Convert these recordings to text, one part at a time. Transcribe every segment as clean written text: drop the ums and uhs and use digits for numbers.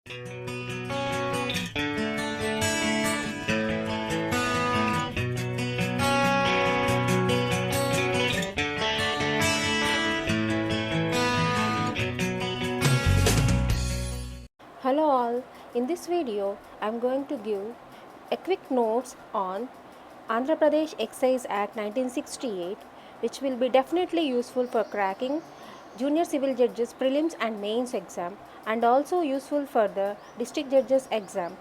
Hello all, in this video I am going to give a quick notes on Andhra Pradesh Excise Act 1968, which will be definitely useful for cracking junior civil judges prelims and mains exam, and also useful for the district judges exam.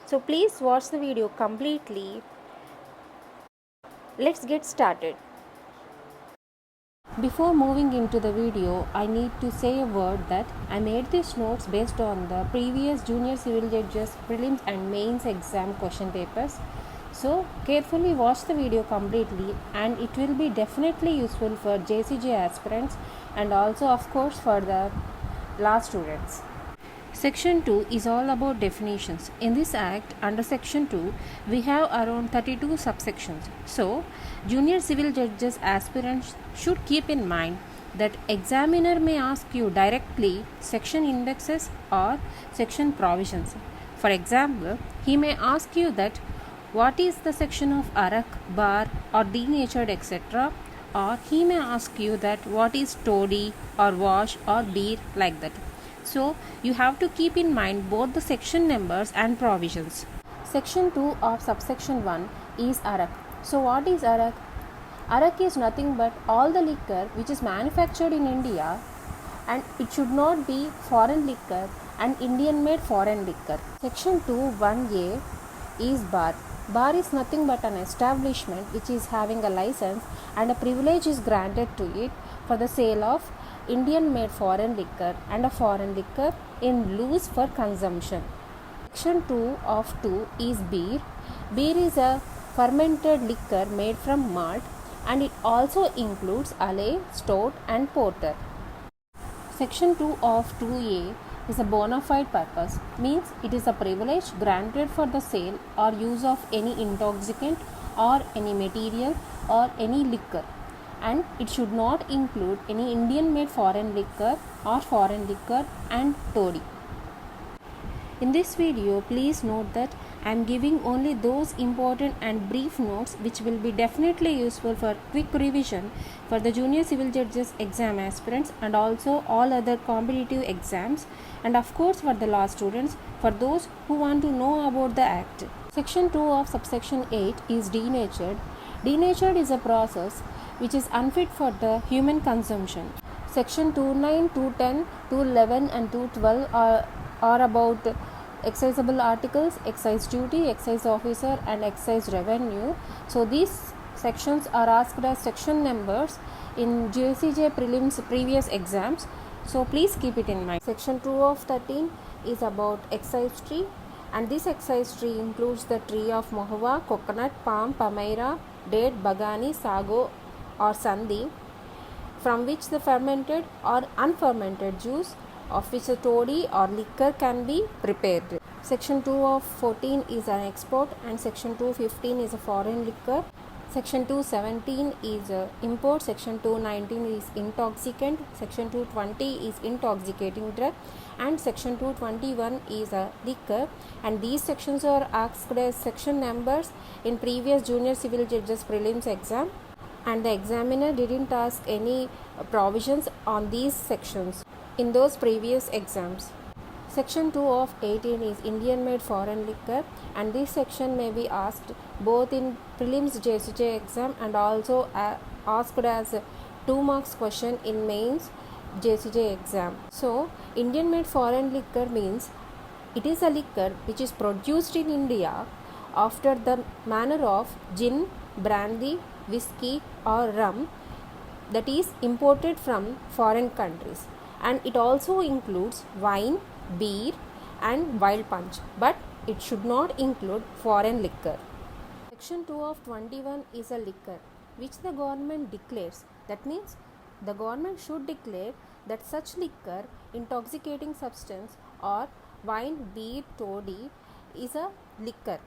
So please watch the video completely. Let's get started. Before moving into the video, I need to say a word that I made these notes based on the previous junior civil judges prelims and mains exam question papers. So carefully watch the video completely, and it will be definitely useful for JCJ aspirants and also of course for the law students. Section 2 is all about definitions. In this act, under Section 2, we have around 32 subsections. So, junior civil judges aspirants should keep in mind that examiner may ask you directly section indexes or section provisions. For example, he may ask you that what is the section of arak, bar or denatured etc., or he may ask you that what is toddy or wash or beer, like that. So you have to keep in mind both the section numbers and provisions. Section 2 of subsection 1 is arak. So what is arak? Arak is nothing but all the liquor which is manufactured in India, and it should not be foreign liquor and Indian made foreign liquor. Section 2 1A is bar. Bar is nothing but an establishment which is having a license and a privilege is granted to it for the sale of Indian made foreign liquor and a foreign liquor in loose for consumption. Section 2 of 2 is beer. Beer is a fermented liquor made from malt, and it also includes ale, stout and porter. Section 2 of 2A is a bona fide purpose, means it is a privilege granted for the sale or use of any intoxicant or any material or any liquor, and it should not include any Indian made foreign liquor or foreign liquor and toddy. In this video, please note that I am giving only those important and brief notes which will be definitely useful for quick revision for the junior civil judges exam aspirants and also all other competitive exams, and of course for the law students, for those who want to know about the act. Section 2 of subsection 8 is denatured. Denatured is a process which is unfit for the human consumption. Section 2.9, 2.10, 2.11 and 2.12 are about excisable articles, excise duty, excise officer and excise revenue. So these sections are asked as section numbers in JCJ prelims previous exams. So please keep it in mind. Section 2 of 13 is about excise tree, and this excise tree includes the tree of mahua, coconut, palm, palmyra, date, bagani, sago or sandhi, from which the fermented or unfermented juice of which a toddy or liquor can be prepared. Section 2 of 14 is an export, and Section 215 is a foreign liquor. Section 217 is import. Section 219 is intoxicant. Section 220 is intoxicating drug, and Section 221 is a liquor. And these sections are asked as section numbers in previous junior civil judges prelims exam, and the examiner didn't ask any provisions on these sections in those previous exams. Section 2 of 18 is Indian made foreign liquor, and this section may be asked both in prelims JCJ exam and also asked as 2 marks question in mains JCJ exam. So Indian made foreign liquor means it is a liquor which is produced in India after the manner of gin, brandy, whiskey or rum, that is imported from foreign countries, and it also includes wine, beer and wild punch, but it should not include foreign liquor. Section 2 of 21 is a liquor which the government declares. That means the government should declare that such liquor, intoxicating substance or wine, beer, toddy is a liquor.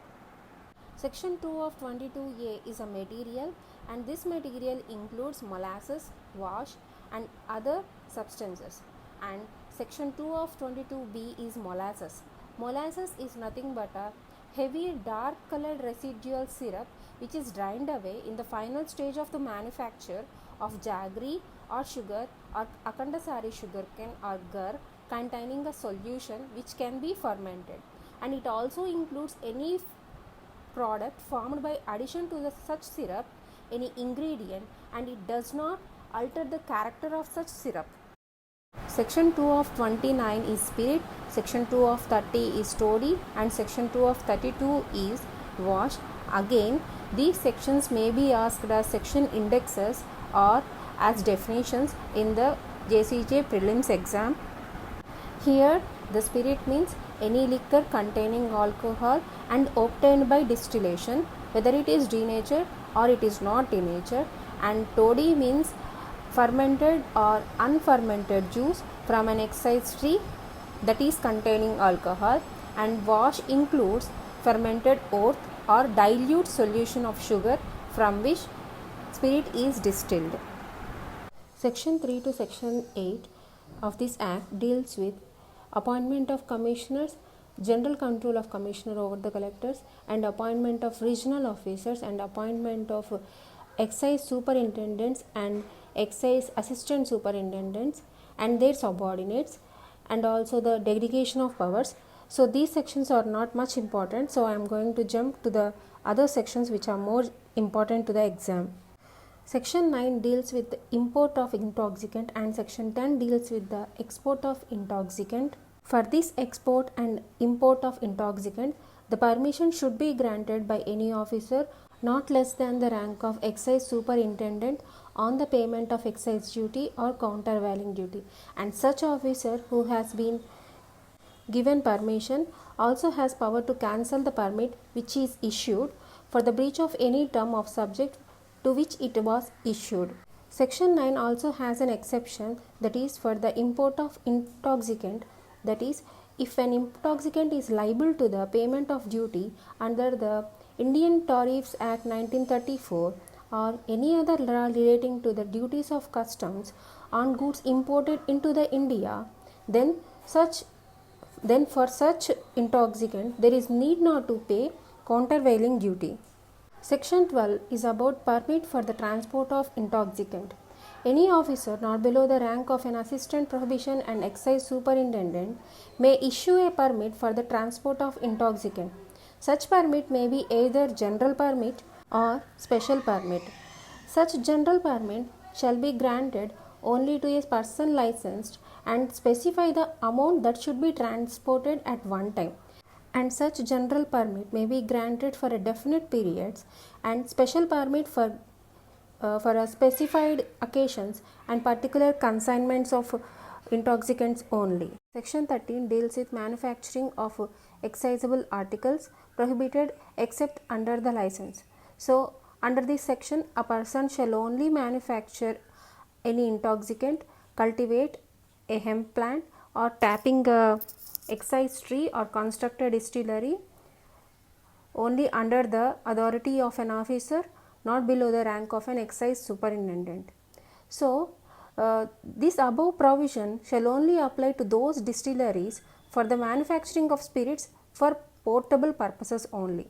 Section 2 of 22A is a material, and this material includes molasses, wash and other substances. And Section 2 of 22B is molasses. Molasses is nothing but a heavy dark colored residual syrup which is drained away in the final stage of the manufacture of jaggery or sugar or akandasari sugarcane or gur containing a solution which can be fermented, and it also includes any product formed by addition to the such syrup any ingredient, and it does not alter the character of such syrup. Section 2 of 29 is spirit, section 2 of 30 is toddy, and section 2 of 32 is wash. Again, these sections may be asked as section indexes or as definitions in the JCJ prelims exam. Here, the spirit means any liquor containing alcohol and obtained by distillation, whether it is denatured or it is not denatured, and toddy means fermented or unfermented juice from an excise tree that is containing alcohol, and wash includes fermented oat or dilute solution of sugar from which spirit is distilled. Section 3 to section 8 of this act deals with appointment of commissioners, general control of commissioner over the collectors, and appointment of regional officers, and appointment of excise superintendents and excise assistant superintendents and their subordinates, and also the delegation of powers. So these sections are not much important, so I am going to jump to the other sections which are more important to the exam. Section 9 deals with the import of intoxicant, and section 10 deals with the export of intoxicant. For this export and import of intoxicant, the permission should be granted by any officer not less than the rank of excise superintendent on the payment of excise duty or countervailing duty, and such officer who has been given permission also has power to cancel the permit which is issued for the breach of any term of subject to which it was issued. Section 9 also has an exception, that is for the import of intoxicant, that is if an intoxicant is liable to the payment of duty under the Indian Tariffs Act 1934 or any other law relating to the duties of customs on goods imported into the India, then for such intoxicant there is need not to pay countervailing duty. Section 12 is about permit for the transport of intoxicant. Any officer not below the rank of an assistant prohibition and excise superintendent may issue a permit for the transport of intoxicant. Such permit may be either general permit or special permit. Such general permit shall be granted only to a person licensed and specify the amount that should be transported at one time. And such general permit may be granted for a definite periods, and special permit for a specified occasions and particular consignments of intoxicants only. Section 13 deals with manufacturing of excisable articles prohibited except under the license. So, under this section, a person shall only manufacture any intoxicant, cultivate a hemp plant, or tapping a excise tree or construct a distillery only under the authority of an officer not below the rank of an excise superintendent. So, this above provision shall only apply to those distilleries for the manufacturing of spirits for portable purposes only.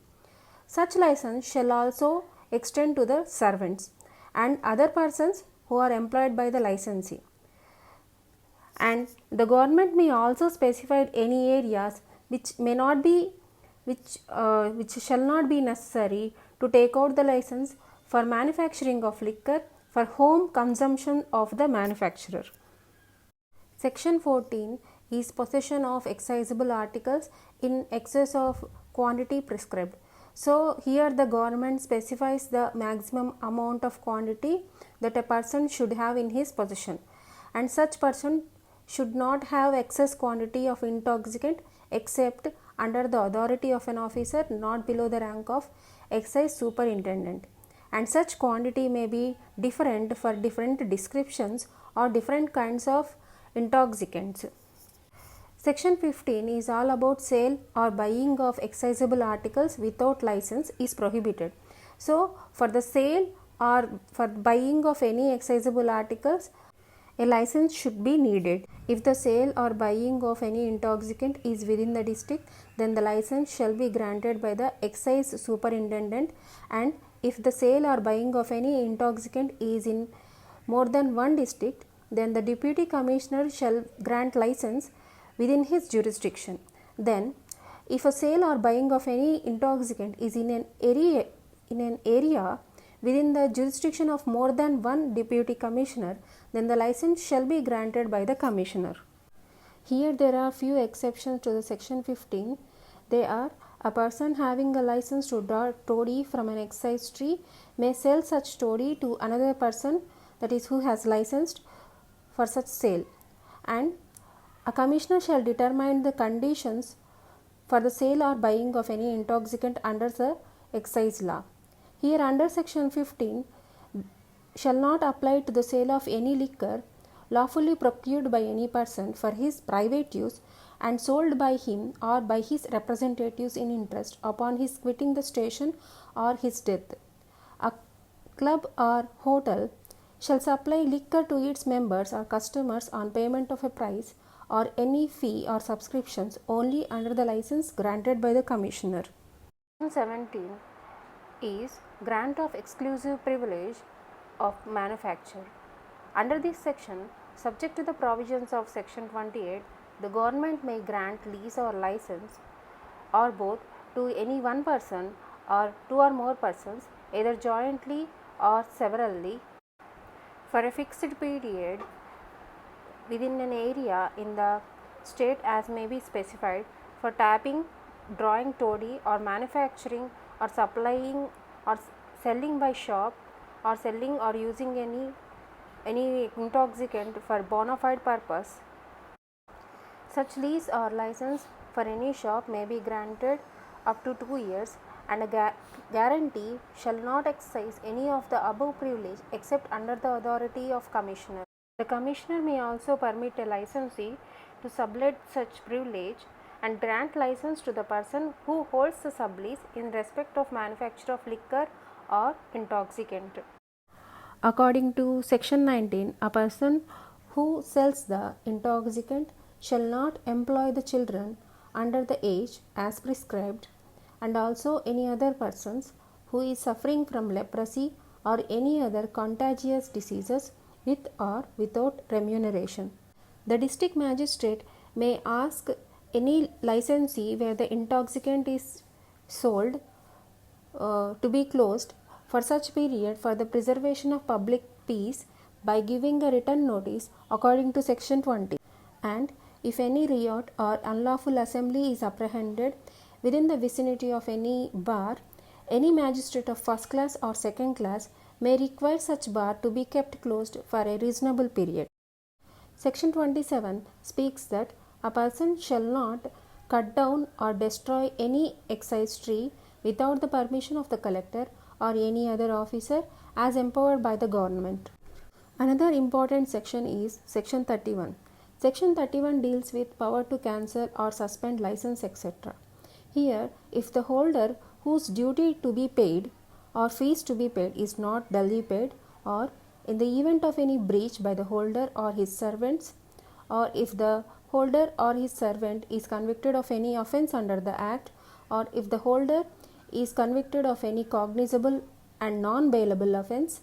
Such license shall also extend to the servants and other persons who are employed by the licensee. And the government may also specify any areas which shall not be necessary to take out the license for manufacturing of liquor for home consumption of the manufacturer. Section 14 is possession of excisable articles in excess of quantity prescribed. So, here the government specifies the maximum amount of quantity that a person should have in his possession, and such person should not have excess quantity of intoxicant except under the authority of an officer not below the rank of excise superintendent, and such quantity may be different for different descriptions or different kinds of intoxicants. Section 15 is all about sale or buying of excisable articles without license is prohibited. So, for the sale or for buying of any excisable articles, a license should be needed. If the sale or buying of any intoxicant is within the district, then the license shall be granted by the excise superintendent, and if the sale or buying of any intoxicant is in more than one district, then the deputy commissioner shall grant license within his jurisdiction. Then, if a sale or buying of any intoxicant is in an area within the jurisdiction of more than one deputy commissioner, then the license shall be granted by the commissioner. Here there are few exceptions to the section 15. They are: a person having a license to draw toddy from an excise tree may sell such toddy to another person, that is, who has licensed for such sale, and a commissioner shall determine the conditions for the sale or buying of any intoxicant under the excise law. Here under section 15 shall not apply to the sale of any liquor lawfully procured by any person for his private use and sold by him or by his representatives in interest upon his quitting the station or his death. A club or hotel shall supply liquor to its members or customers on payment of a price or any fee or subscriptions only under the license granted by the commissioner. Section 17 is grant of exclusive privilege of manufacture. Under this section, subject to the provisions of section 28, the government may grant lease or license or both to any one person or two or more persons, either jointly or severally, for a fixed period within an area in the state as may be specified, for tapping, drawing toddy, or manufacturing or supplying or selling by shop, or selling or using any intoxicant for bona fide purpose. Such lease or license for any shop may be granted up to 2 years, and a guarantee shall not exercise any of the above privilege except under the authority of commissioner. The commissioner may also permit a licensee to sublet such privilege and grant license to the person who holds the sublease in respect of manufacture of liquor or intoxicant. According to section 19, a person who sells the intoxicant shall not employ the children under the age as prescribed, and also any other persons who is suffering from leprosy or any other contagious diseases with or without remuneration. The district magistrate may ask any licensee where the intoxicant is sold to be closed for such period for the preservation of public peace by giving a written notice according to section 20. And if any riot or unlawful assembly is apprehended within the vicinity of any bar, any magistrate of first class or second class may require such bar to be kept closed for a reasonable period. Section 27 speaks that a person shall not cut down or destroy any excise tree without the permission of the collector or any other officer as empowered by the government. Another important section is section 31. Section 31 deals with power to cancel or suspend license, etc. Here, if the holder whose duty to be paid or fees to be paid is not duly paid, or in the event of any breach by the holder or his servants, or if the holder or his servant is convicted of any offence under the Act, or if the holder is convicted of any cognizable and non-bailable offence,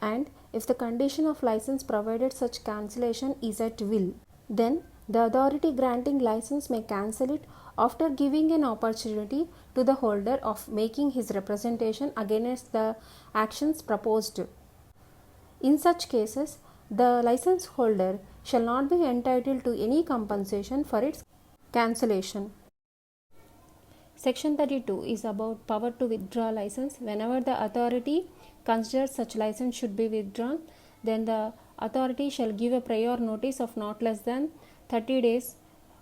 and if the condition of license provided such cancellation is at will, then the authority granting license may cancel it after giving an opportunity to the holder of making his representation against the actions proposed. In such cases, the license holder shall not be entitled to any compensation for its cancellation. Section 32 is about power to withdraw license. Whenever the authority considers such license should be withdrawn, then the authority shall give a prior notice of not less than 30 days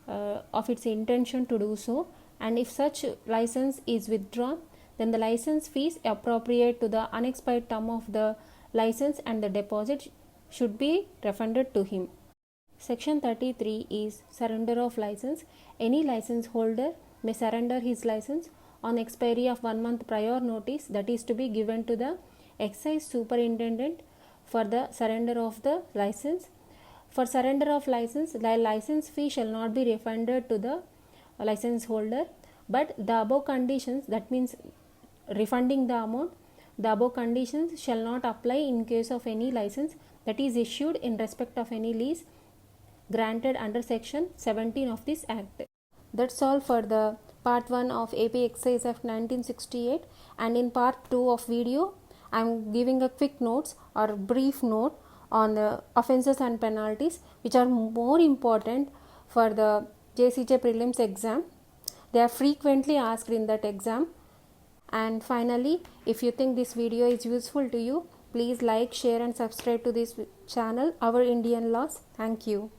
of its intention to do so, and if such license is withdrawn, then the license fees appropriate to the unexpired term of the license and the deposit should be refunded to him. Section 33 is surrender of license. Any license holder may surrender his license on expiry of 1 month prior notice that is to be given to the excise superintendent for the surrender of the license, For surrender of license, the license fee shall not be refunded to the license holder, but the above conditions, that means refunding the amount, the above conditions shall not apply in case of any license that is issued in respect of any lease granted under section 17 of this act. That's all for the part 1 of AP Excise Act 1968, and in part 2 of video I am giving a quick notes or brief note on the offences and penalties which are more important for the JCJ prelims exam. They are frequently asked in that exam. And finally, if you think this video is useful to you, please like, share and subscribe to this channel, Our Indian Laws. Thank you.